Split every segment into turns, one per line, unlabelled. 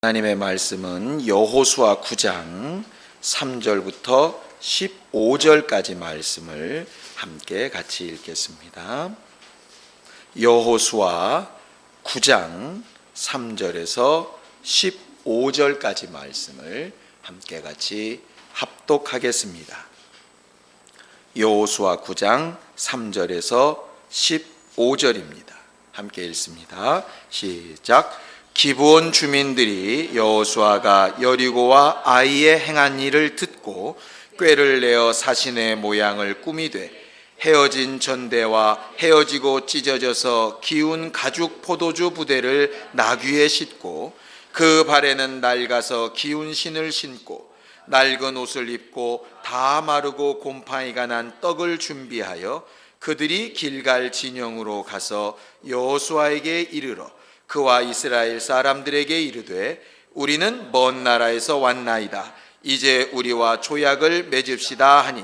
하나님의 말씀은 여호수아 9장 3절부터 15절까지 말씀을 함께 같이 읽겠습니다. 여호수아 9장 3절에서 15절까지 말씀을 함께 같이 합독하겠습니다. 여호수아 9장 3절에서 15절입니다. 함께 읽습니다. 시작. 기브온 주민들이 여호수아가 여리고와 아이에 행한 일을 듣고 꾀를 내어 사신의 모양을 꾸미되 헤어진 전대와 헤어지고 찢어져서 기운 가죽 포도주 부대를 나귀에 싣고 그 발에는 낡아서 기운 신을 신고 낡은 옷을 입고 다 마르고 곰팡이가 난 떡을 준비하여 그들이 길갈 진영으로 가서 여호수아에게 이르러 그와 이스라엘 사람들에게 이르되 우리는 먼 나라에서 왔나이다. 이제 우리와 조약을 맺읍시다 하니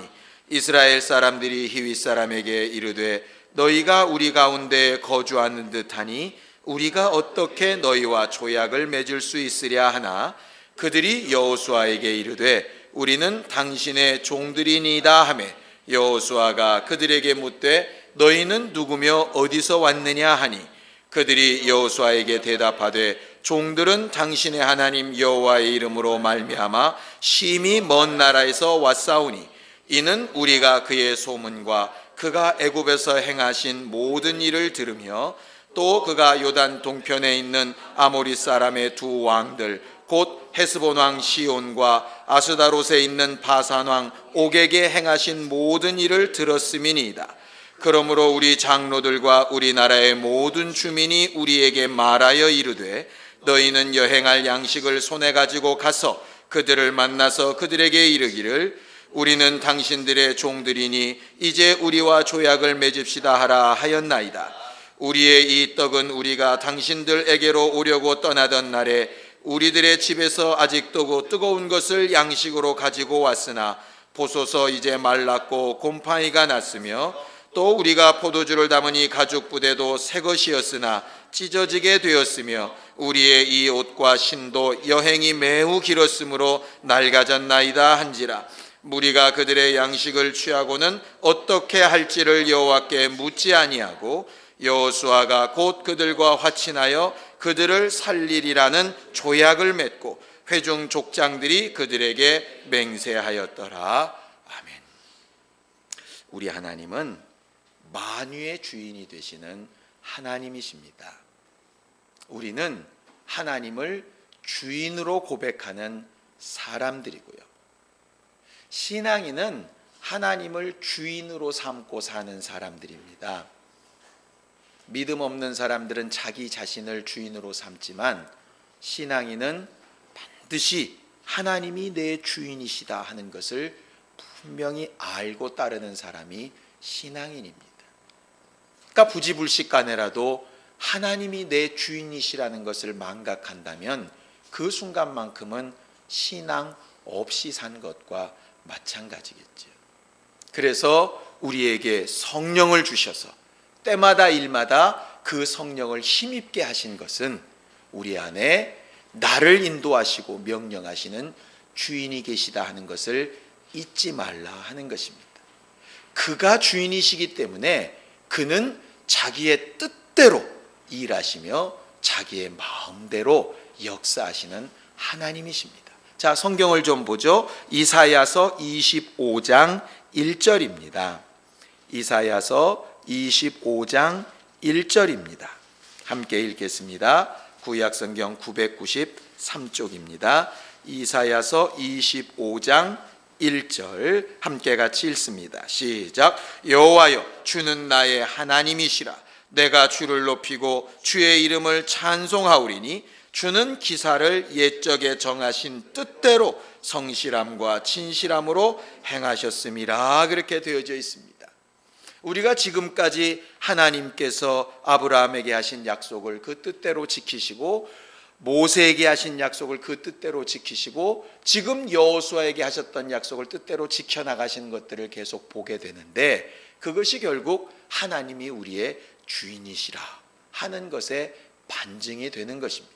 이스라엘 사람들이 히윗 사람에게 이르되 너희가 우리 가운데 거주하는 듯하니 우리가 어떻게 너희와 조약을 맺을 수 있으랴 하나 그들이 여호수아에게 이르되 우리는 당신의 종들이니이다 하매 여호수아가 그들에게 묻되 너희는 누구며 어디서 왔느냐 하니 그들이 여호수아에게 대답하되 종들은 당신의 하나님 여호와의 이름으로 말미암아 심히 먼 나라에서 왔사오니 이는 우리가 그의 소문과 그가 애굽에서 행하신 모든 일을 들으며 또 그가 요단 동편에 있는 아모리 사람의 두 왕들 곧 헤스본 왕 시온과 아스다롯에 있는 바산 왕 옥에게 행하신 모든 일을 들었음이니이다. 그러므로 우리 장로들과 우리나라의 모든 주민이 우리에게 말하여 이르되 너희는 여행할 양식을 손에 가지고 가서 그들을 만나서 그들에게 이르기를 우리는 당신들의 종들이니 이제 우리와 조약을 맺읍시다 하라 하였나이다. 우리의 이 떡은 우리가 당신들에게로 오려고 떠나던 날에 우리들의 집에서 아직도 뜨거운 것을 양식으로 가지고 왔으나 보소서 이제 말랐고 곰팡이가 났으며 또 우리가 포도주를 담으니 가죽 부대도 새 것이었으나 찢어지게 되었으며 우리의 이 옷과 신도 여행이 매우 길었으므로 낡아졌나이다 한지라. 무리가 그들의 양식을 취하고는 어떻게 할지를 여호와께 묻지 아니하고 여호수아가 곧 그들과 화친하여 그들을 살리리라는 조약을 맺고 회중 족장들이 그들에게 맹세하였더라. 아멘. 우리 하나님은 만유의 주인이 되시는 하나님이십니다. 우리는 하나님을 주인으로 고백하는 사람들이고요. 신앙인은 하나님을 주인으로 삼고 사는 사람들입니다. 믿음 없는 사람들은 자기 자신을 주인으로 삼지만 신앙인은 반드시 하나님이 내 주인이시다 하는 것을 분명히 알고 따르는 사람이 신앙인입니다. 그러니까 부지불식간에라도 하나님이 내 주인이시라는 것을 망각한다면 그 순간만큼은 신앙 없이 산 것과 마찬가지겠죠. 그래서 우리에게 성령을 주셔서 때마다 일마다 그 성령을 힘입게 하신 것은 우리 안에 나를 인도하시고 명령하시는 주인이 계시다 하는 것을 잊지 말라 하는 것입니다. 그가 주인이시기 때문에 그는 자기의 뜻대로 일하시며 자기의 마음대로 역사하시는 하나님이십니다. 자, 성경을 좀 보죠. 이사야서 25장 1절입니다. 이사야서 25장 1절입니다. 함께 읽겠습니다. 구약성경 993쪽입니다. 이사야서 25장 1절 함께 같이 읽습니다. 시작. 여호와여 주는 나의 하나님이시라. 내가 주를 높이고 주의 이름을 찬송하오리니 주는 기사를 옛적에 정하신 뜻대로 성실함과 진실함으로 행하셨음이라. 그렇게 되어져 있습니다. 우리가 지금까지 하나님께서 아브라함에게 하신 약속을 그 뜻대로 지키시고 모세에게 하신 약속을 그 뜻대로 지키시고 지금 여호수아에게 하셨던 약속을 뜻대로 지켜나가시는 것들을 계속 보게 되는데 그것이 결국 하나님이 우리의 주인이시라 하는 것에 반증이 되는 것입니다.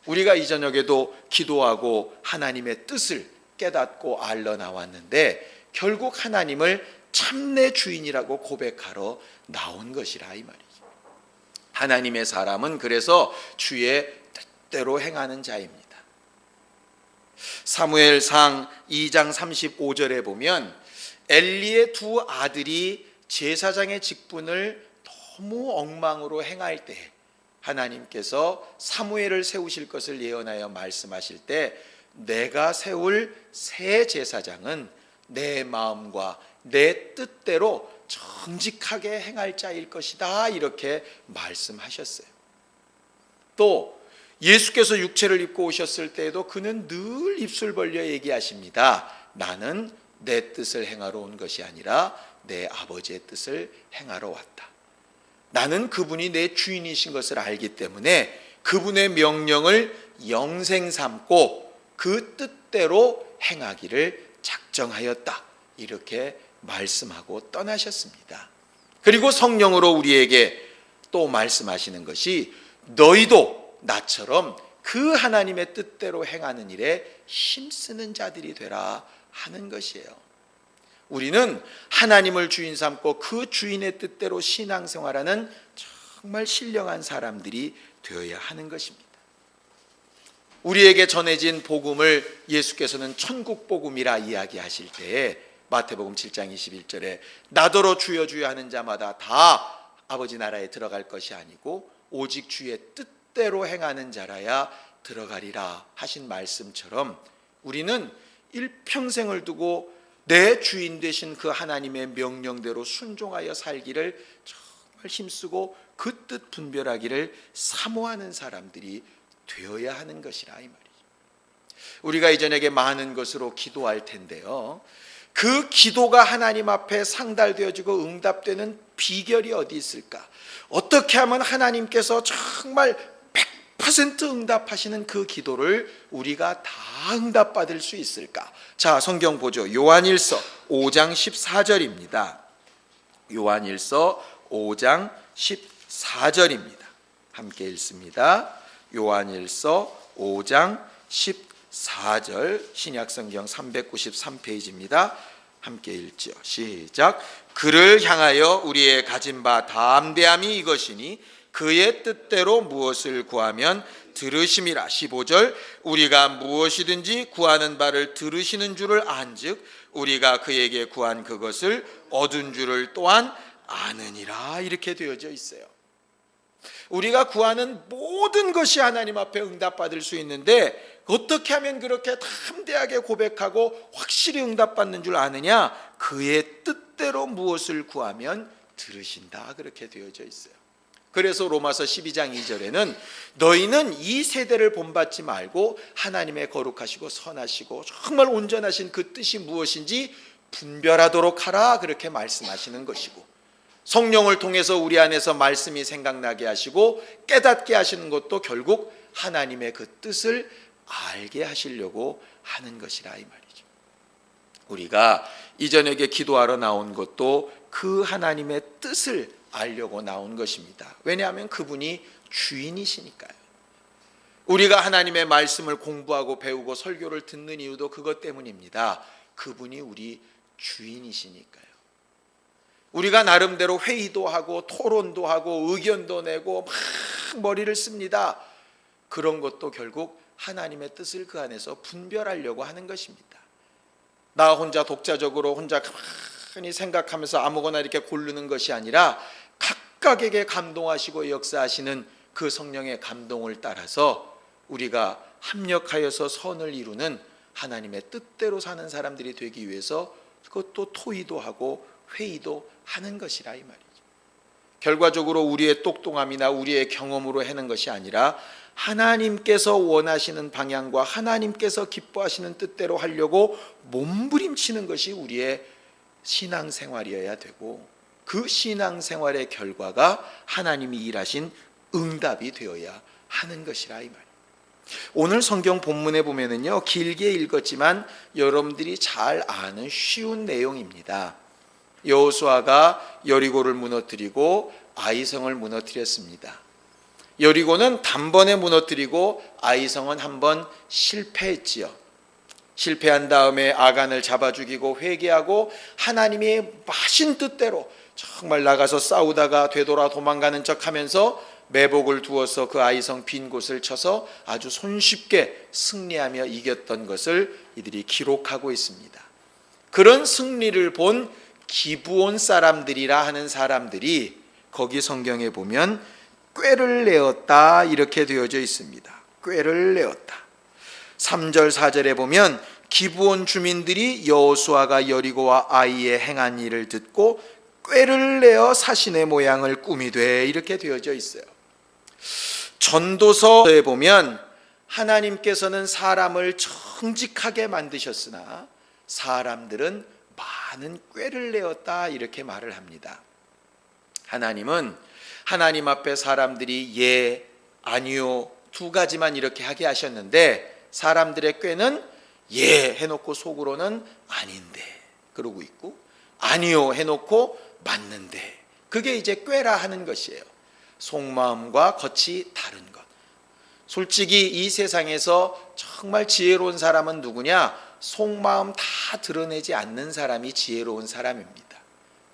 우리가 이 저녁에도 기도하고 하나님의 뜻을 깨닫고 알러 나왔는데 결국 하나님을 참내 주인이라고 고백하러 나온 것이라 이 말이죠. 하나님의 사람은 그래서 주의 뜻대로 행하는 자입니다. 사무엘상 2장 35절에 보면 엘리의 두 아들이 제사장의 직분을 너무 엉망으로 행할 때 하나님께서 사무엘을 세우실 것을 예언하여 말씀하실 때 내가 세울 새 제사장은 내 마음과 내 뜻대로 정직하게 행할 자일 것이다 이렇게 말씀하셨어요. 또 예수께서 육체를 입고 오셨을 때에도 그는 늘 입술 벌려 얘기하십니다. 나는 내 뜻을 행하러 온 것이 아니라 내 아버지의 뜻을 행하러 왔다. 나는 그분이 내 주인이신 것을 알기 때문에 그분의 명령을 영생 삼고 그 뜻대로 행하기를 작정하였다. 이렇게 말씀하고 떠나셨습니다. 그리고 성령으로 우리에게 또 말씀하시는 것이 너희도 나처럼 그 하나님의 뜻대로 행하는 일에 힘쓰는 자들이 되라 하는 것이에요. 우리는 하나님을 주인 삼고 그 주인의 뜻대로 신앙생활하는 정말 신령한 사람들이 되어야 하는 것입니다. 우리에게 전해진 복음을 예수께서는 천국 복음이라 이야기하실 때에 마태복음 7장 21절에 나더러 주여 주여 하는 자마다 다 아버지 나라에 들어갈 것이 아니고 오직 주의 뜻대로 행하는 자라야 들어가리라 하신 말씀처럼 우리는 일평생을 두고 내 주인 되신 그 하나님의 명령대로 순종하여 살기를 정말 힘쓰고 그 뜻 분별하기를 사모하는 사람들이 되어야 하는 것이라 이 말이죠. 우리가 이전에게 많은 것으로 기도할 텐데요, 그 기도가 하나님 앞에 상달되어지고 응답되는 비결이 어디 있을까? 어떻게 하면 하나님께서 정말 100% 응답하시는 그 기도를 우리가 다 응답받을 수 있을까? 자, 성경 보죠. 요한일서 5장 14절입니다. 요한일서 5장 14절입니다. 함께 읽습니다. 요한일서 5장 14절 신약성경 393페이지입니다. 함께 읽죠. 시작. 그를 향하여 우리의 가진 바 담대함이 이것이니 그의 뜻대로 무엇을 구하면 들으심이라. 15절. 우리가 무엇이든지 구하는 바를 들으시는 줄을 안즉 우리가 그에게 구한 그것을 얻은 줄을 또한 아느니라. 이렇게 되어져 있어요. 우리가 구하는 모든 것이 하나님 앞에 응답받을 수 있는데 어떻게 하면 그렇게 담대하게 고백하고 확실히 응답받는 줄 아느냐? 그의 뜻대로 무엇을 구하면 들으신다. 그렇게 되어져 있어요. 그래서 로마서 12장 2절에는 너희는 이 세대를 본받지 말고 하나님의 거룩하시고 선하시고 정말 온전하신 그 뜻이 무엇인지 분별하도록 하라. 그렇게 말씀하시는 것이고, 성령을 통해서 우리 안에서 말씀이 생각나게 하시고 깨닫게 하시는 것도 결국 하나님의 그 뜻을 알게 하시려고 하는 것이라 이 말이죠. 우리가 이전에게 기도하러 나온 것도 그 하나님의 뜻을 알려고 나온 것입니다. 왜냐하면 그분이 주인이시니까요. 우리가 하나님의 말씀을 공부하고 배우고 설교를 듣는 이유도 그것 때문입니다. 그분이 우리 주인이시니까요. 우리가 나름대로 회의도 하고 토론도 하고 의견도 내고 막 머리를 씁니다. 그런 것도 결국 하나님의 뜻을 그 안에서 분별하려고 하는 것입니다. 나 혼자 독자적으로 혼자 가만히 생각하면서 아무거나 이렇게 고르는 것이 아니라 각각에게 감동하시고 역사하시는 그 성령의 감동을 따라서 우리가 합력하여서 선을 이루는 하나님의 뜻대로 사는 사람들이 되기 위해서 그것도 토의도 하고 회의도 하는 것이라 이 말이죠. 결과적으로 우리의 똑똑함이나 우리의 경험으로 하는 것이 아니라 하나님께서 원하시는 방향과 하나님께서 기뻐하시는 뜻대로 하려고 몸부림치는 것이 우리의 신앙생활이어야 되고, 그 신앙생활의 결과가 하나님이 일하신 응답이 되어야 하는 것이라 이 말이에요. 오늘 성경 본문에 보면은요, 길게 읽었지만 여러분들이 잘 아는 쉬운 내용입니다. 여호수아가 여리고를 무너뜨리고 아이성을 무너뜨렸습니다. 여리고는 단번에 무너뜨리고 아이성은 한번 실패했지요. 실패한 다음에 아간을 잡아 죽이고 회개하고 하나님이 하신 뜻대로 정말 나가서 싸우다가 되돌아 도망가는 척하면서 매복을 두어서 그 아이성 빈 곳을 쳐서 아주 손쉽게 승리하며 이겼던 것을 이들이 기록하고 있습니다. 그런 승리를 본 기브온 사람들이라 하는 사람들이 거기 성경에 보면 꾀를 내었다 이렇게 되어져 있습니다. 꾀를 내었다. 3절 4절에 보면 기브온 주민들이 여호수아가 여리고와 아이에 행한 일을 듣고 꾀를 내어 사신의 모양을 꾸미되 이렇게 되어져 있어요. 전도서에 보면 하나님께서는 사람을 정직하게 만드셨으나 사람들은 많은 꾀를 내었다 이렇게 말을 합니다. 하나님은 하나님 앞에 사람들이 예, 아니요 두 가지만 이렇게 하게 하셨는데 사람들의 꾀는 예 해놓고 속으로는 아닌데 그러고 있고 아니요 해놓고 맞는데 그게 이제 꾀라 하는 것이에요. 속마음과 겉이 다른 것. 솔직히 이 세상에서 정말 지혜로운 사람은 누구냐? 속마음 다 드러내지 않는 사람이 지혜로운 사람입니다.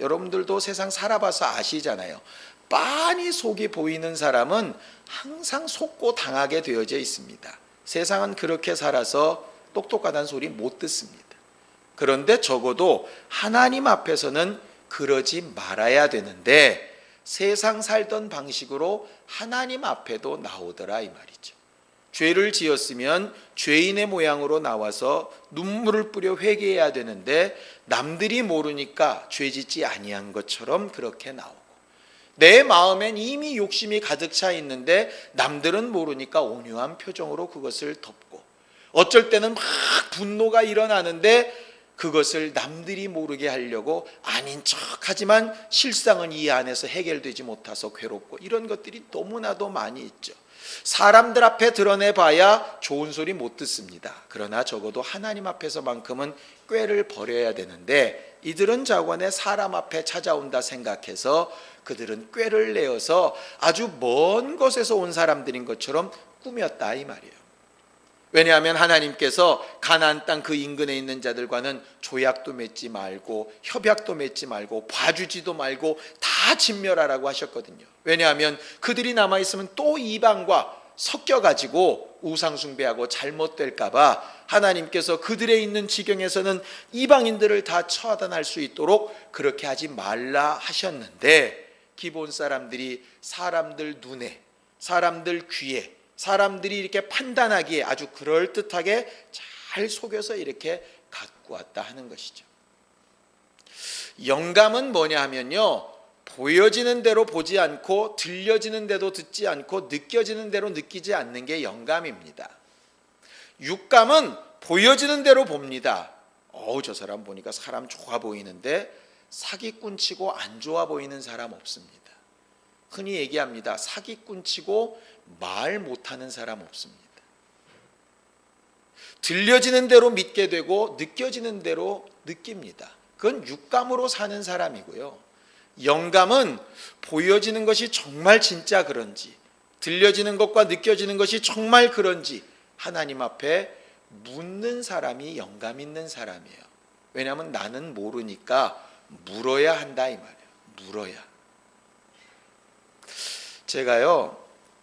여러분들도 세상 살아봐서 아시잖아요. 빤히 속이 보이는 사람은 항상 속고 당하게 되어져 있습니다. 세상은 그렇게 살아서 똑똑하다는 소리 못 듣습니다. 그런데 적어도 하나님 앞에서는 그러지 말아야 되는데 세상 살던 방식으로 하나님 앞에도 나오더라 이 말이죠. 죄를 지었으면 죄인의 모양으로 나와서 눈물을 뿌려 회개해야 되는데 남들이 모르니까 죄 짓지 아니한 것처럼 그렇게 나오고 내 마음엔 이미 욕심이 가득 차 있는데 남들은 모르니까 온유한 표정으로 그것을 덮고 어쩔 때는 막 분노가 일어나는데 그것을 남들이 모르게 하려고 아닌 척하지만 실상은 이 안에서 해결되지 못해서 괴롭고 이런 것들이 너무나도 많이 있죠. 사람들 앞에 드러내봐야 좋은 소리 못 듣습니다. 그러나 적어도 하나님 앞에서만큼은 꾀를 버려야 되는데 이들은 자관에 사람 앞에 찾아온다 생각해서 그들은 꾀를 내어서 아주 먼 곳에서 온 사람들인 것처럼 꾸몄다 이 말이에요. 왜냐하면 하나님께서 가나안 땅 그 인근에 있는 자들과는 조약도 맺지 말고 협약도 맺지 말고 봐주지도 말고 다 진멸하라고 하셨거든요. 왜냐하면 그들이 남아있으면 또 이방과 섞여가지고 우상숭배하고 잘못될까 봐 하나님께서 그들의 있는 지경에서는 이방인들을 다 처단할 수 있도록 그렇게 하지 말라 하셨는데 기본 사람들이 사람들 눈에 사람들 귀에 사람들이 이렇게 판단하기에 아주 그럴듯하게 잘 속여서 이렇게 갖고 왔다 하는 것이죠. 영감은 뭐냐 하면요, 보여지는 대로 보지 않고 들려지는 대로 듣지 않고 느껴지는 대로 느끼지 않는 게 영감입니다. 육감은 보여지는 대로 봅니다. 저 사람 보니까 사람 좋아 보이는데 사기꾼치고 안 좋아 보이는 사람 없습니다. 흔히 얘기합니다. 사기꾼치고 말 못하는 사람 없습니다. 들려지는 대로 믿게 되고 느껴지는 대로 느낍니다. 그건 육감으로 사는 사람이고요. 영감은 보여지는 것이 정말 진짜 그런지 들려지는 것과 느껴지는 것이 정말 그런지 하나님 앞에 묻는 사람이 영감 있는 사람이에요. 왜냐하면 나는 모르니까 물어야 한다 이 말이에요. 물어야. 제가요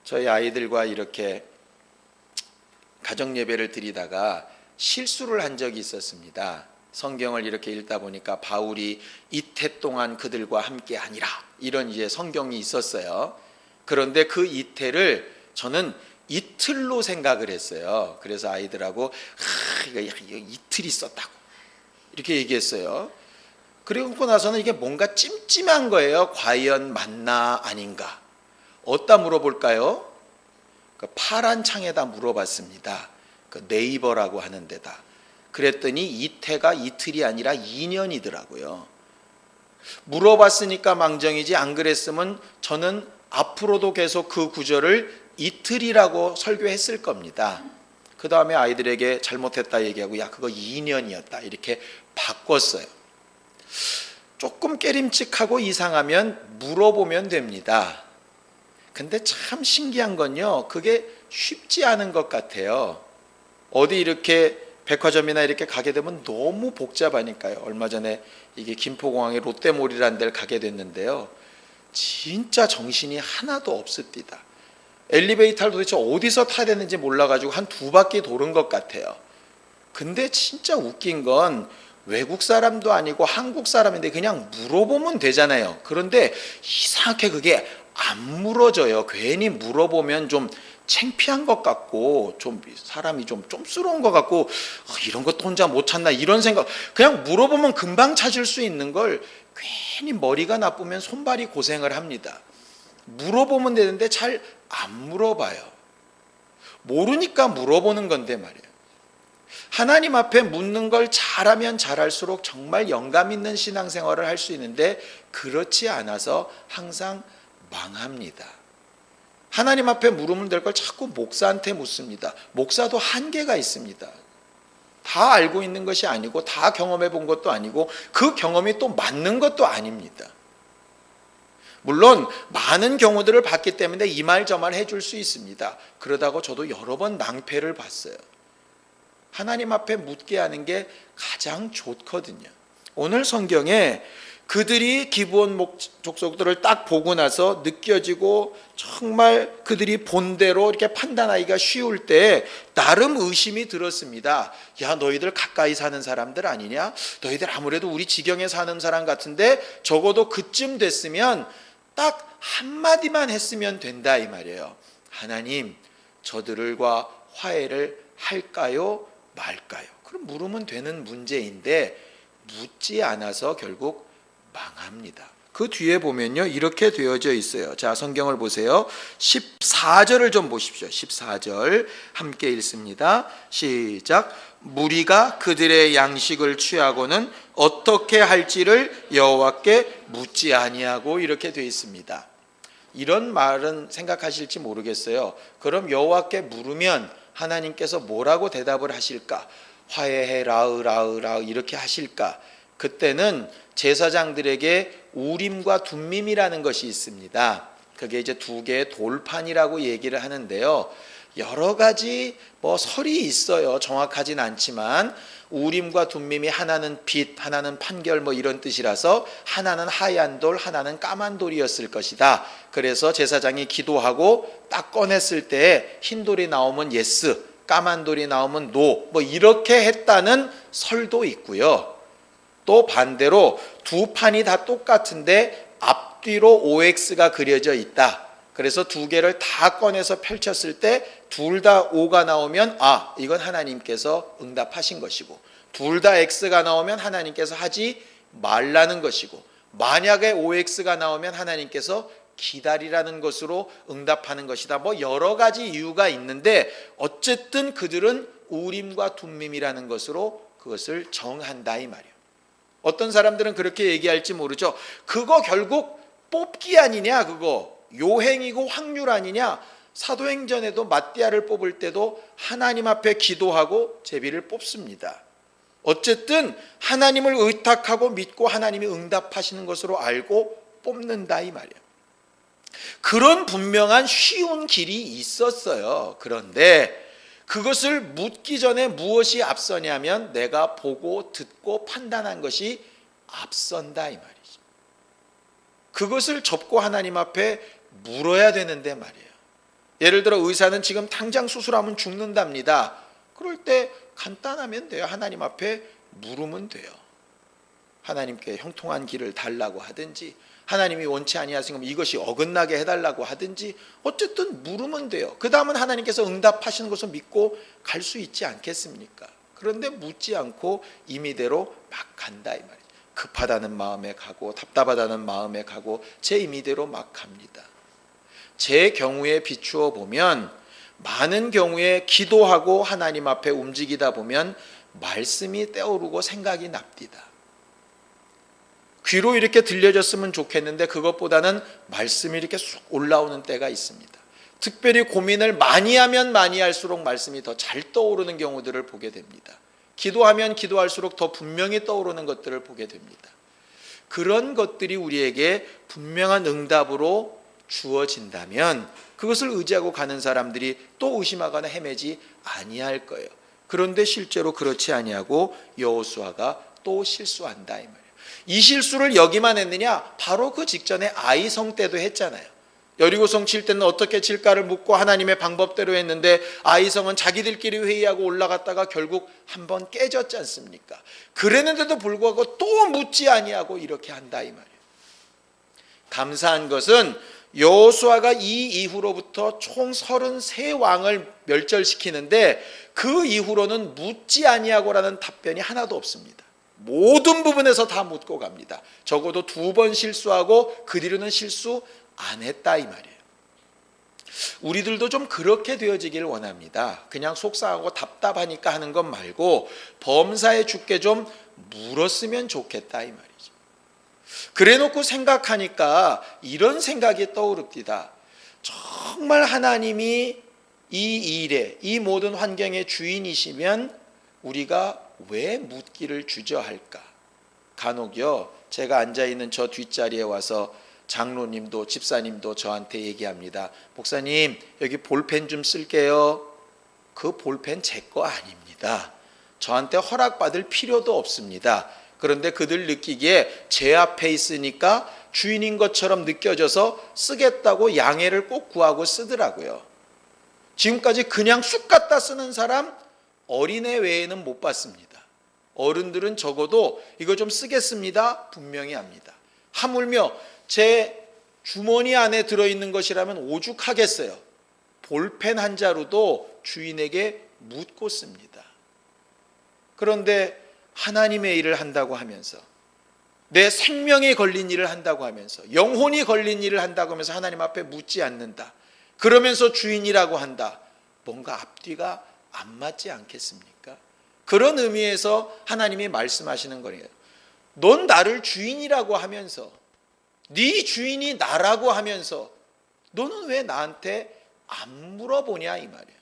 저희 아이들과 이렇게 가정 예배를 드리다가 실수를 한 적이 있었습니다. 성경을 이렇게 읽다 보니까 바울이 이태 동안 그들과 함께 하니라 이런 이제 성경이 있었어요. 그런데 그 이태를 저는 이틀로 생각을 했어요. 그래서 아이들하고 이거 이틀 있었다고 이렇게 얘기했어요. 그리고 나서는 이게 뭔가 찜찜한 거예요. 과연 맞나 아닌가. 어디다 물어볼까요? 그 파란 창에다 물어봤습니다. 그 네이버라고 하는 데다. 그랬더니 이태가 이틀이 아니라 2년이더라고요. 물어봤으니까 망정이지 안 그랬으면 저는 앞으로도 계속 그 구절을 이틀이라고 설교했을 겁니다. 그 다음에 아이들에게 잘못했다 얘기하고 야 그거 2년이었다 이렇게 바꿨어요. 조금 깨림칙하고 이상하면 물어보면 됩니다. 근데 참 신기한 건요, 그게 쉽지 않은 것 같아요. 어디 이렇게 백화점이나 이렇게 가게 되면 너무 복잡하니까요. 얼마 전에 이게 김포공항에 롯데몰이라는 데를 가게 됐는데요, 진짜 정신이 하나도 없습니다. 엘리베이터를 도대체 어디서 타야 되는지 몰라가지고 한 2바퀴 도는 것 같아요. 근데 진짜 웃긴 건 외국 사람도 아니고 한국 사람인데 그냥 물어보면 되잖아요. 그런데 이상하게 그게 안 물어져요. 괜히 물어보면 좀 창피한 것 같고, 좀 사람이 좀 쫌스러운 것 같고, 이런 것도 혼자 못 찾나 이런 생각. 그냥 물어보면 금방 찾을 수 있는 걸 괜히 머리가 나쁘면 손발이 고생을 합니다. 물어보면 되는데 잘 안 물어봐요. 모르니까 물어보는 건데 말이에요. 하나님 앞에 묻는 걸 잘하면 잘할수록 정말 영감 있는 신앙생활을 할 수 있는데, 그렇지 않아서 항상 망합니다. 하나님 앞에 물으면 될 걸 자꾸 목사한테 묻습니다. 목사도 한계가 있습니다. 다 알고 있는 것이 아니고, 다 경험해 본 것도 아니고, 그 경험이 또 맞는 것도 아닙니다. 물론 많은 경우들을 봤기 때문에 이 말 저 말 해줄 수 있습니다. 그러다고 저도 여러 번 낭패를 봤어요. 하나님 앞에 묻게 하는 게 가장 좋거든요. 오늘 성경에 그들이 기브온 족속들을 딱 보고 나서 느껴지고 정말 그들이 본대로 이렇게 판단하기가 쉬울 때 나름 의심이 들었습니다. 야, 너희들 가까이 사는 사람들 아니냐? 너희들 아무래도 우리 지경에 사는 사람 같은데 적어도 그쯤 됐으면 딱 한마디만 했으면 된다 이 말이에요. 하나님, 저들과 화해를 할까요? 말까요? 그럼 물으면 되는 문제인데 묻지 않아서 결국 망합니다. 그 뒤에 보면요, 이렇게 되어져 있어요. 자, 성경을 보세요. 14절을 좀 보십시오. 14절 함께 읽습니다. 시작. 무리가 그들의 양식을 취하고는 어떻게 할지를 여호와께 묻지 아니하고, 이렇게 되어 있습니다. 이런 말은 생각하실지 모르겠어요. 그럼 여호와께 물으면 하나님께서 뭐라고 대답을 하실까? 화해해 라으 이렇게 하실까? 그때는 제사장들에게 우림과 둠밈이라는 것이 있습니다. 그게 이제 2개의 돌판이라고 얘기를 하는데요, 여러 가지 설이 있어요. 정확하진 않지만 우림과 둠밈이 하나는 빛, 하나는 판결 이런 뜻이라서 하나는 하얀 돌, 하나는 까만 돌이었을 것이다. 그래서 제사장이 기도하고 딱 꺼냈을 때 흰 돌이 나오면 예스, 까만 돌이 나오면 노, 이렇게 했다는 설도 있고요. 또 반대로 2 판이 다 똑같은데 앞뒤로 OX가 그려져 있다. 그래서 2개를 다 꺼내서 펼쳤을 때 둘 다 O가 나오면 이건 하나님께서 응답하신 것이고, 둘 다 X가 나오면 하나님께서 하지 말라는 것이고, 만약에 OX가 나오면 하나님께서 기다리라는 것으로 응답하는 것이다. 여러 가지 이유가 있는데 어쨌든 그들은 우림과 둠밈이라는 것으로 그것을 정한다 이 말이에요. 어떤 사람들은 그렇게 얘기할지 모르죠. 그거 결국 뽑기 아니냐, 그거 요행이고 확률 아니냐. 사도행전에도 마띠아를 뽑을 때도 하나님 앞에 기도하고 제비를 뽑습니다. 어쨌든 하나님을 의탁하고 믿고 하나님이 응답하시는 것으로 알고 뽑는다 이 말이에요. 그런 분명한 쉬운 길이 있었어요. 그런데 그것을 묻기 전에 무엇이 앞서냐면 내가 보고 듣고 판단한 것이 앞선다 이 말이죠. 그것을 접고 하나님 앞에 물어야 되는데 말이에요. 예를 들어 의사는 지금 당장 수술하면 죽는답니다. 그럴 때 간단하면 돼요. 하나님 앞에 물으면 돼요. 하나님께 형통한 길을 달라고 하든지, 하나님이 원치 아니하시면 이것이 어긋나게 해달라고 하든지, 어쨌든 물으면 돼요. 그 다음은 하나님께서 응답하시는 것을 믿고 갈 수 있지 않겠습니까? 그런데 묻지 않고 임의대로 막 간다 이 말이에요. 급하다는 마음에 가고 답답하다는 마음에 가고 제 임의대로 막 갑니다. 제 경우에 비추어 보면 많은 경우에 기도하고 하나님 앞에 움직이다 보면 말씀이 떠오르고 생각이 납니다. 귀로 이렇게 들려졌으면 좋겠는데 그것보다는 말씀이 이렇게 쑥 올라오는 때가 있습니다. 특별히 고민을 많이 하면 많이 할수록 말씀이 더 잘 떠오르는 경우들을 보게 됩니다. 기도하면 기도할수록 더 분명히 떠오르는 것들을 보게 됩니다. 그런 것들이 우리에게 분명한 응답으로 주어진다면 그것을 의지하고 가는 사람들이 또 의심하거나 헤매지 아니할 거예요. 그런데 실제로 그렇지 아니하고 여호수아가 또 실수한다 이 말이에요. 이 실수를 여기만 했느냐? 바로 그 직전에 아이성 때도 했잖아요. 여리고성 칠 때는 어떻게 칠까를 묻고 하나님의 방법대로 했는데 아이성은 자기들끼리 회의하고 올라갔다가 결국 한번 깨졌지 않습니까? 그랬는데도 불구하고 또 묻지 아니하고 이렇게 한다 이 말이에요. 감사한 것은 여호수아가 이 이후로부터 총 33왕을 멸절시키는데 그 이후로는 묻지 아니하고라는 답변이 하나도 없습니다. 모든 부분에서 다 묻고 갑니다. 적어도 2번 실수하고 그 뒤로는 실수 안 했다 이 말이에요. 우리들도 좀 그렇게 되어지길 원합니다. 그냥 속상하고 답답하니까 하는 것 말고 범사에 주께 좀 물었으면 좋겠다 이 말이죠. 그래놓고 생각하니까 이런 생각이 떠오릅니다. 정말 하나님이 이 일에 이 모든 환경의 주인이시면 우리가 왜 묻기를 주저할까? 간혹요 제가 앉아있는 저 뒷자리에 와서 장로님도 집사님도 저한테 얘기합니다. 목사님 여기 볼펜 좀 쓸게요. 그 볼펜 제 거 아닙니다. 저한테 허락받을 필요도 없습니다. 그런데 그들 느끼기에 제 앞에 있으니까 주인인 것처럼 느껴져서 쓰겠다고 양해를 꼭 구하고 쓰더라고요. 지금까지 그냥 쑥 갖다 쓰는 사람 어린애 외에는 못 봤습니다. 어른들은 적어도 이거 좀 쓰겠습니다 분명히 합니다. 하물며 제 주머니 안에 들어있는 것이라면 오죽하겠어요. 볼펜 한 자루도 주인에게 묻고 씁니다. 그런데 하나님의 일을 한다고 하면서 내 생명에 걸린 일을 한다고 하면서 영혼이 걸린 일을 한다고 하면서 하나님 앞에 묻지 않는다. 그러면서 주인이라고 한다. 뭔가 앞뒤가 안 맞지 않겠습니까? 그런 의미에서 하나님이 말씀하시는 거예요. 넌 나를 주인이라고 하면서 네 주인이 나라고 하면서 너는 왜 나한테 안 물어보냐 이 말이에요.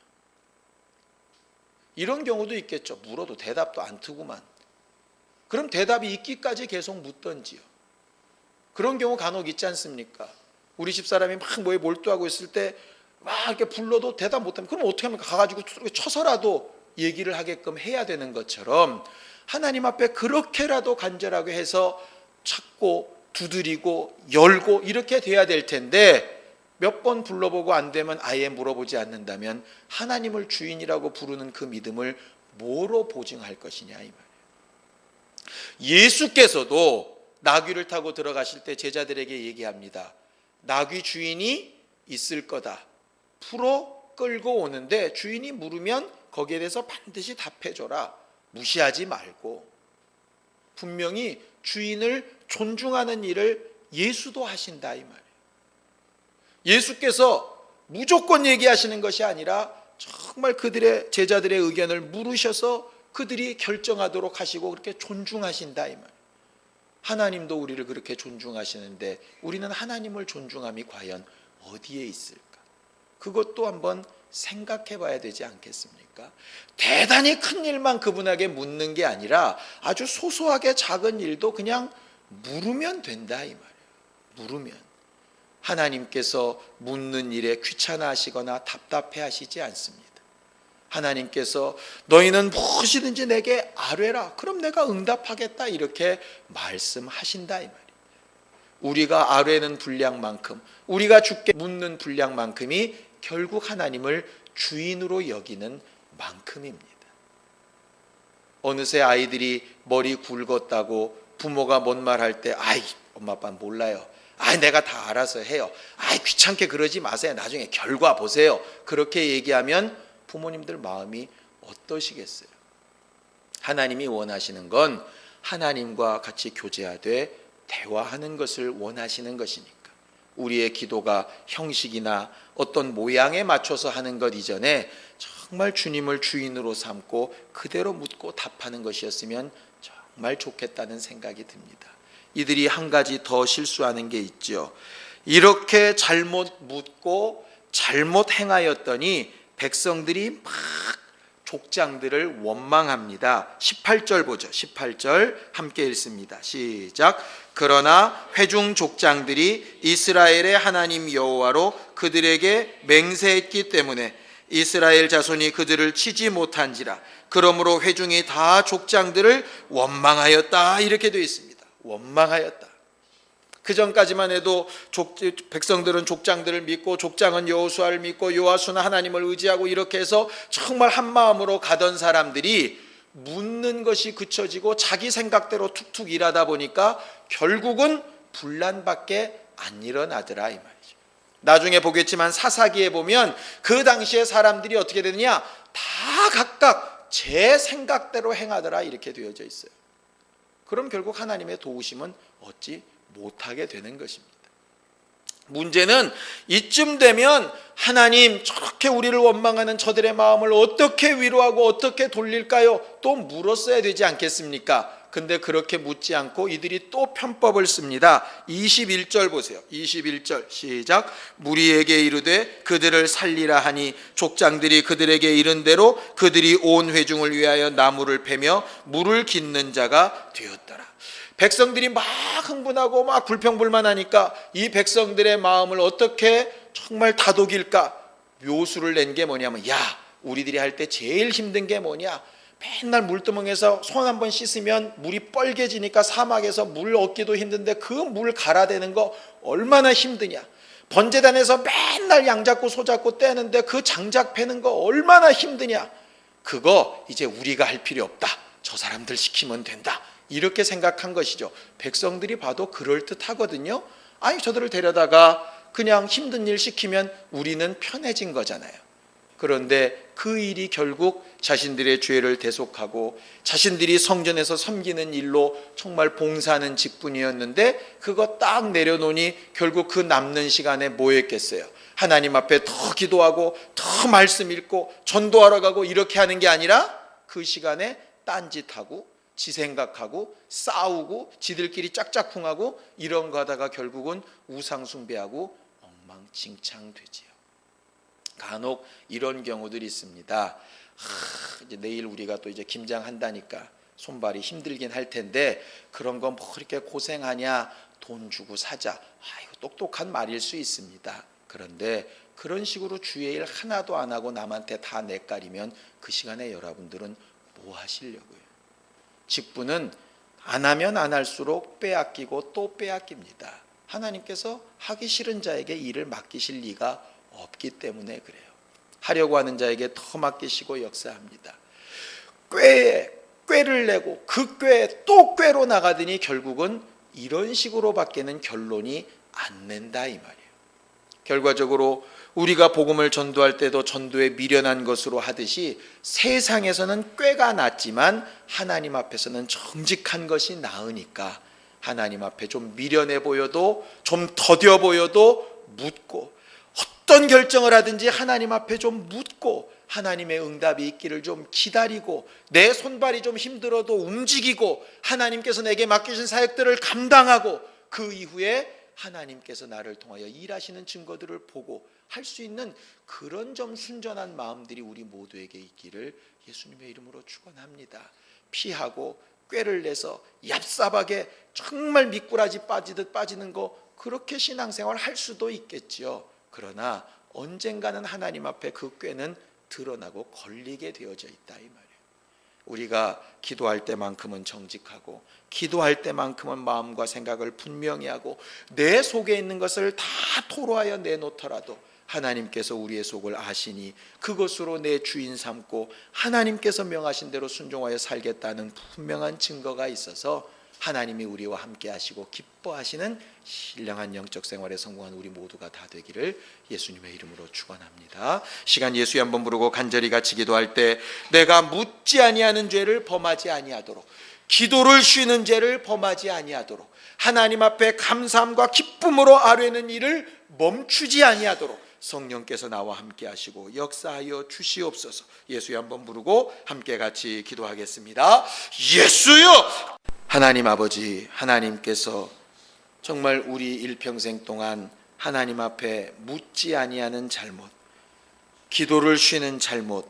이런 경우도 있겠죠. 물어도 대답도 안 트구만. 그럼 대답이 있기까지 계속 묻던지요. 그런 경우 간혹 있지 않습니까? 우리 집사람이 막 뭐에 몰두하고 있을 때 막 이렇게 불러도 대답 못하면 그럼 어떻게 하면 가가지고 쳐서라도 얘기를 하게끔 해야 되는 것처럼 하나님 앞에 그렇게라도 간절하게 해서 찾고 두드리고 열고 이렇게 돼야 될 텐데 몇 번 불러보고 안 되면 아예 물어보지 않는다면 하나님을 주인이라고 부르는 그 믿음을 뭐로 보증할 것이냐 이 말이에요. 예수께서도 나귀를 타고 들어가실 때 제자들에게 얘기합니다. 나귀 주인이 있을 거다. 풀어 끌고 오는데 주인이 물으면 거기에 대해서 반드시 답해줘라. 무시하지 말고. 분명히 주인을 존중하는 일을 예수도 하신다 이 말이에요. 예수께서 무조건 얘기하시는 것이 아니라 정말 그들의 제자들의 의견을 물으셔서 그들이 결정하도록 하시고 그렇게 존중하신다 이 말이에요. 하나님도 우리를 그렇게 존중하시는데 우리는 하나님을 존중함이 과연 어디에 있을까? 그것도 한번 생각해 봐야 되지 않겠습니까? 대단히 큰 일만 그분에게 묻는 게 아니라 아주 소소하게 작은 일도 그냥 물으면 된다 이 말이에요. 물으면. 하나님께서 묻는 일에 귀찮아하시거나 답답해하시지 않습니다. 하나님께서 너희는 무엇이든지 내게 아뢰라. 그럼 내가 응답하겠다. 이렇게 말씀하신다 이 말이에요. 우리가 아뢰는 분량만큼 우리가 주께 묻는 분량만큼이 결국 하나님을 주인으로 여기는 만큼입니다. 어느새 아이들이 머리 굵었다고 부모가 뭔 말 할 때 아이 엄마 아빠 몰라요. 아이 내가 다 알아서 해요. 아이 귀찮게 그러지 마세요. 나중에 결과 보세요. 그렇게 얘기하면 부모님들 마음이 어떠시겠어요? 하나님이 원하시는 건 하나님과 같이 교제하되 대화하는 것을 원하시는 것이니까 우리의 기도가 형식이나 어떤 모양에 맞춰서 하는 것 이전에 정말 주님을 주인으로 삼고 그대로 묻고 답하는 것이었으면 정말 좋겠다는 생각이 듭니다. 이들이 한 가지 더 실수하는 게 있죠. 이렇게 잘못 묻고 잘못 행하였더니 백성들이 막 족장들을 원망합니다. 18절 보죠. 18절 함께 읽습니다. 시작. 그러나 회중 족장들이 이스라엘의 하나님 여호와로 그들에게 맹세했기 때문에 이스라엘 자손이 그들을 치지 못한지라. 그러므로 회중이 다 족장들을 원망하였다. 이렇게 되어 있습니다. 원망하였다. 그 전까지만 해도 백성들은 족장들을 믿고 족장은 여호수아를 믿고 여호수아는 하나님을 의지하고 이렇게 해서 정말 한 마음으로 가던 사람들이 묻는 것이 그쳐지고 자기 생각대로 툭툭 일하다 보니까 결국은 분란밖에 안 일어나더라 이 말이죠. 나중에 보겠지만 사사기에 보면 그 당시에 사람들이 어떻게 되느냐, 다 각각 제 생각대로 행하더라 이렇게 되어져 있어요. 그럼 결국 하나님의 도우심은 얻지 못하게 되는 것입니다. 문제는 이쯤 되면 하나님 저렇게 우리를 원망하는 저들의 마음을 어떻게 위로하고 어떻게 돌릴까요? 또 물었어야 되지 않겠습니까? 근데 그렇게 묻지 않고 이들이 또 편법을 씁니다. 21절 보세요. 21절 시작. 무리에게 이르되 그들을 살리라 하니 족장들이 그들에게 이른 대로 그들이 온 회중을 위하여 나무를 패며 물을 깃는 자가 되었더라. 백성들이 막 흥분하고 막 불평불만하니까 이 백성들의 마음을 어떻게 정말 다독일까? 묘수를 낸 게 뭐냐면, 야, 우리들이 할 때 제일 힘든 게 뭐냐? 맨날 물두멍에서 손 한번 씻으면 물이 뻘개지니까 사막에서 물 얻기도 힘든데 그 물 갈아대는 거 얼마나 힘드냐? 번제단에서 맨날 양 잡고 소 잡고 떼는데 그 장작 패는 거 얼마나 힘드냐? 그거 이제 우리가 할 필요 없다. 저 사람들 시키면 된다. 이렇게 생각한 것이죠. 백성들이 봐도 그럴듯하거든요. 아니 저들을 데려다가 그냥 힘든 일 시키면 우리는 편해진 거잖아요. 그런데 그 일이 결국 자신들의 죄를 대속하고 자신들이 성전에서 섬기는 일로 정말 봉사하는 직분이었는데 그거 딱 내려놓으니 결국 그 남는 시간에 뭐 했겠어요? 하나님 앞에 더 기도하고 더 말씀 읽고 전도하러 가고 이렇게 하는 게 아니라 그 시간에 딴짓하고 지 생각하고 싸우고 지들끼리 짝짝꿍하고 이런 거 하다가 결국은 우상숭배하고 엉망진창되지요. 간혹 이런 경우들이 있습니다. 이제 내일 우리가 또 이제 김장한다니까 손발이 힘들긴 할 텐데 그런 거 뭐 그렇게 고생하냐, 돈 주고 사자. 이거 똑똑한 말일 수 있습니다. 그런데 그런 식으로 주의 일 하나도 안 하고 남한테 다 내까리면 그 시간에 여러분들은 뭐 하시려고요? 직분은 안 하면 안 할수록 빼앗기고 또 빼앗깁니다. 하나님께서 하기 싫은 자에게 일을 맡기실 리가 없기 때문에 그래요. 하려고 하는 자에게 더 맡기시고 역사합니다. 꾀를 내고 그 꾀에 또 꾀로 나가더니 결국은 이런 식으로 밖에는 결론이 안 낸다 이 말이에요. 결과적으로 우리가 복음을 전도할 때도 전도에 미련한 것으로 하듯이 세상에서는 꾀가 났지만 하나님 앞에서는 정직한 것이 나으니까 하나님 앞에 좀 미련해 보여도 좀 더뎌 보여도 묻고 어떤 결정을 하든지 하나님 앞에 좀 묻고 하나님의 응답이 있기를 좀 기다리고 내 손발이 좀 힘들어도 움직이고 하나님께서 내게 맡기신 사역들을 감당하고 그 이후에 하나님께서 나를 통하여 일하시는 증거들을 보고 할 수 있는 그런 좀 순전한 마음들이 우리 모두에게 있기를 예수님의 이름으로 축원합니다. 피하고 꾀를 내서 얍삽하게 정말 미꾸라지 빠지듯 빠지는 거 그렇게 신앙생활 할 수도 있겠지요. 그러나 언젠가는 하나님 앞에 그 꾀는 드러나고 걸리게 되어져 있다 이 말이에요. 우리가 기도할 때만큼은 정직하고 기도할 때만큼은 마음과 생각을 분명히 하고 내 속에 있는 것을 다 토로하여 내놓더라도 하나님께서 우리의 속을 아시니 그것으로 내 주인 삼고 하나님께서 명하신 대로 순종하여 살겠다는 분명한 증거가 있어서 하나님이 우리와 함께 하시고 기뻐하시는 신령한 영적 생활에 성공한 우리 모두가 다 되기를 예수님의 이름으로 축원합니다. 시간 예수에 한번 부르고 간절히 같이 기도할 때 내가 묻지 아니하는 죄를 범하지 아니하도록 기도를 쉬는 죄를 범하지 아니하도록 하나님 앞에 감사함과 기쁨으로 아뢰는 일을 멈추지 아니하도록 성령께서 나와 함께 하시고 역사하여 주시옵소서. 예수에 한번 부르고 함께 같이 기도하겠습니다. 예수여! 하나님 아버지, 하나님께서 정말 우리 일평생 동안 하나님 앞에 묻지 아니하는 잘못, 기도를 쉬는 잘못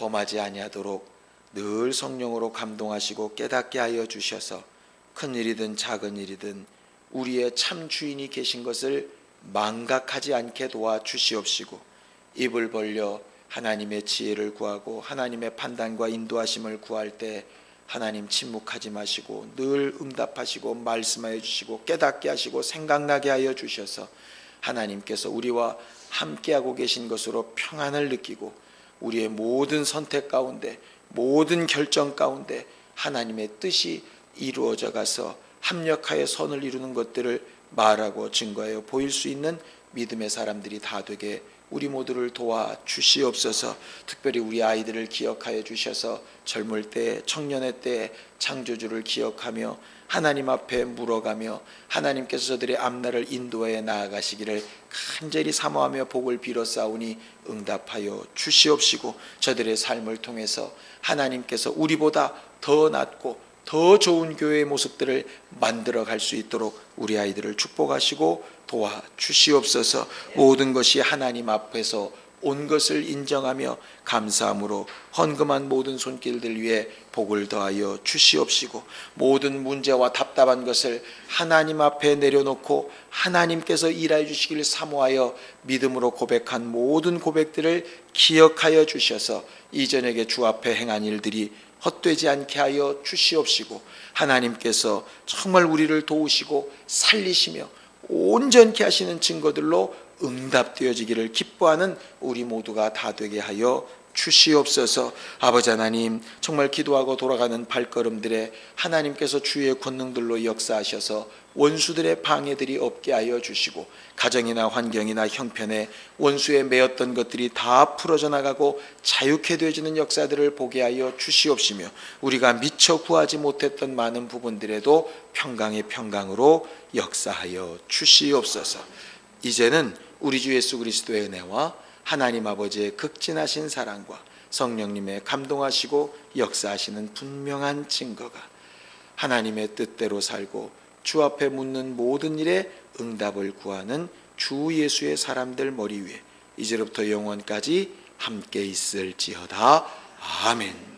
범하지 아니하도록 늘 성령으로 감동하시고 깨닫게 하여 주셔서 큰 일이든 작은 일이든 우리의 참 주인이 계신 것을 망각하지 않게 도와주시옵시고, 입을 벌려 하나님의 지혜를 구하고 하나님의 판단과 인도하심을 구할 때 하나님 침묵하지 마시고 늘 응답하시고 말씀하여 주시고 깨닫게 하시고 생각나게 하여 주셔서 하나님께서 우리와 함께하고 계신 것으로 평안을 느끼고 우리의 모든 선택 가운데 모든 결정 가운데 하나님의 뜻이 이루어져 가서 합력하여 선을 이루는 것들을 말하고 증거하여 보일 수 있는 믿음의 사람들이 다 되게 우리 모두를 도와주시옵소서. 특별히 우리 아이들을 기억하여 주셔서 젊을 때 청년의 때 창조주를 기억하며 하나님 앞에 물어가며 하나님께서 저들의 앞날을 인도해 나아가시기를 간절히 사모하며 복을 빌어싸우니 응답하여 주시옵시고, 저들의 삶을 통해서 하나님께서 우리보다 더 낫고 더 좋은 교회의 모습들을 만들어 갈 수 있도록 우리 아이들을 축복하시고 도와주시옵소서. 모든 것이 하나님 앞에서 온 것을 인정하며 감사함으로 헌금한 모든 손길들 위에 복을 더하여 주시옵시고, 모든 문제와 답답한 것을 하나님 앞에 내려놓고 하나님께서 일하여 주시기를 사모하여 믿음으로 고백한 모든 고백들을 기억하여 주셔서 이 저녁에 주 앞에 행한 일들이 헛되지 않게 하여 주시옵시고, 하나님께서 정말 우리를 도우시고 살리시며 온전케 하시는 증거들로 응답되어지기를 기뻐하는 우리 모두가 다 되게 하여 주시옵소서. 아버지 하나님, 정말 기도하고 돌아가는 발걸음들에 하나님께서 주의 권능들로 역사하셔서 원수들의 방해들이 없게 하여 주시고, 가정이나 환경이나 형편에 원수에 매였던 것들이 다 풀어져 나가고 자유케 되어지는 역사들을 보게 하여 주시옵시며, 우리가 미처 구하지 못했던 많은 부분들에도 평강의 평강으로 역사하여 주시옵소서. 이제는 우리 주 예수 그리스도의 은혜와 하나님 아버지의 극진하신 사랑과 성령님의 감동하시고 역사하시는 분명한 증거가 하나님의 뜻대로 살고 주 앞에 묻는 모든 일에 응답을 구하는 주 예수의 사람들 머리 위에 이제로부터 영원까지 함께 있을지어다. 아멘.